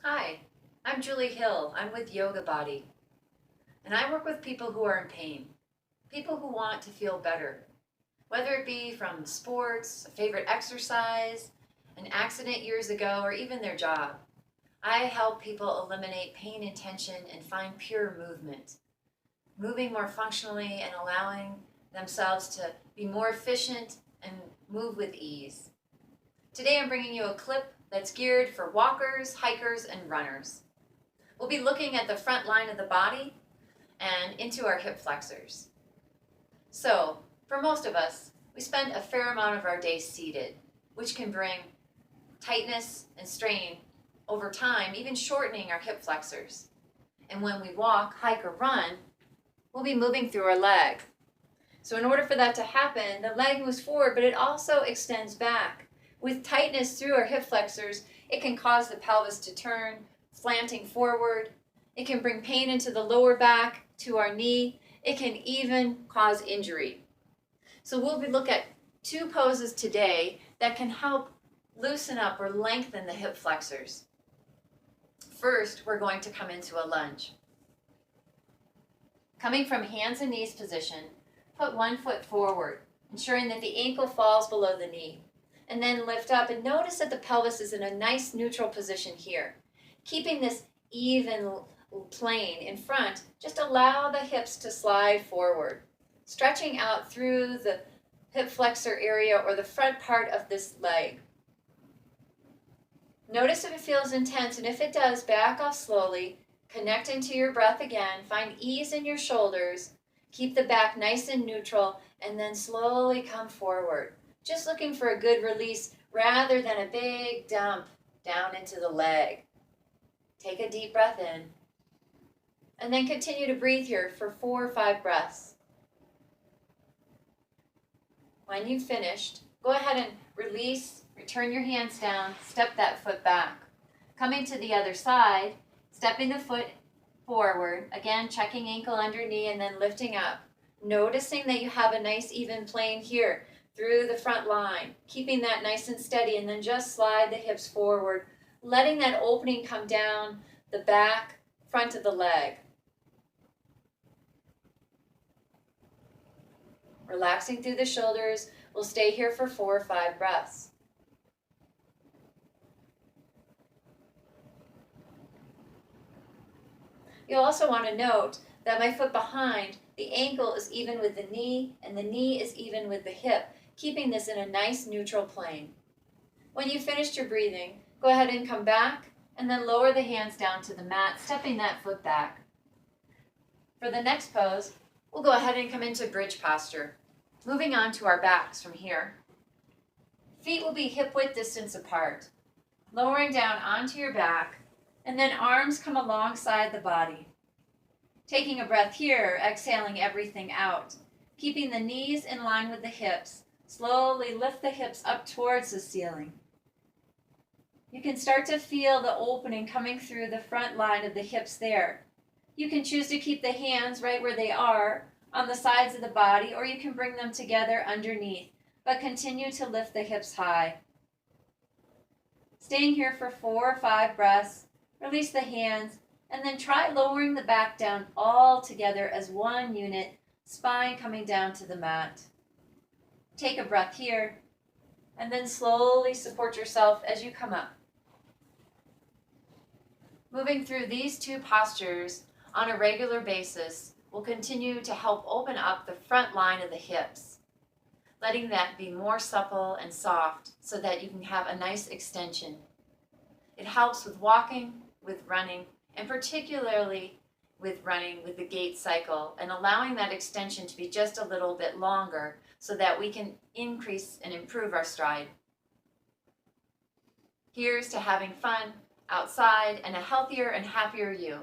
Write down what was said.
Hi, I'm Julie Hill. I'm with Yoga Body, and I work with people who are in pain, people who want to feel better, whether it be from sports, a favorite exercise, an accident years ago, or even their job. I help people eliminate pain and tension and find pure movement, moving more functionally and allowing themselves to be more efficient and move with ease. Today I'm bringing you a clip that's geared for walkers, hikers, and runners. We'll be looking at the front line of the body and into our hip flexors. So, for most of us, we spend a fair amount of our day seated, which can bring tightness and strain over time, even shortening our hip flexors. And when we walk, hike, or run, we'll be moving through our leg. So in order for that to happen, the leg moves forward, but it also extends back. With tightness through our hip flexors, it can cause the pelvis to turn, slanting forward. It can bring pain into the lower back, to our knee. It can even cause injury. So we'll be looking at two poses today that can help loosen up or lengthen the hip flexors. First, we're going to come into a lunge. Coming from hands and knees position, put one foot forward, ensuring that the ankle falls below the knee. And then lift up and notice that the pelvis is in a nice neutral position here. Keeping this even plane in front, just allow the hips to slide forward, stretching out through the hip flexor area or the front part of this leg. Notice if it feels intense, and if it does, back off slowly, connect into your breath again, find ease in your shoulders, keep the back nice and neutral, and then slowly come forward. Just looking for a good release rather than a big dump down into the leg. Take a deep breath in, and then continue to breathe here for 4 or 5 breaths. When you've finished, go ahead and release, return your hands down, step that foot back. Coming to the other side, stepping the foot forward, again checking ankle under knee and then lifting up. Noticing that you have a nice even plane here through the front line, keeping that nice and steady, and then just slide the hips forward, letting that opening come down the back, front of the leg. Relaxing through the shoulders. We'll stay here for 4 or 5 breaths. You'll also want to note that my foot behind, the ankle is even with the knee, and the knee is even with the hip, keeping this in a nice neutral plane. When you've finished your breathing, go ahead and come back, and then lower the hands down to the mat, stepping that foot back. For the next pose, we'll go ahead and come into bridge posture. Moving on to our backs from here. Feet will be hip-width distance apart. Lowering down onto your back, and then arms come alongside the body. Taking a breath here, exhaling everything out. Keeping the knees in line with the hips. Slowly lift the hips up towards the ceiling. You can start to feel the opening coming through the front line of the hips there. You can choose to keep the hands right where they are on the sides of the body, or you can bring them together underneath, but continue to lift the hips high. Staying here for 4 or 5 breaths, release the hands, and then try lowering the back down all together as one unit, spine coming down to the mat. Take a breath here, and then slowly support yourself as you come up. Moving through these two postures on a regular basis will continue to help open up the front line of the hips, letting that be more supple and soft so that you can have a nice extension. It helps with walking, with running, and particularly with running with the gait cycle and allowing that extension to be just a little bit longer so that we can increase and improve our stride. Here's to having fun outside and a healthier and happier you.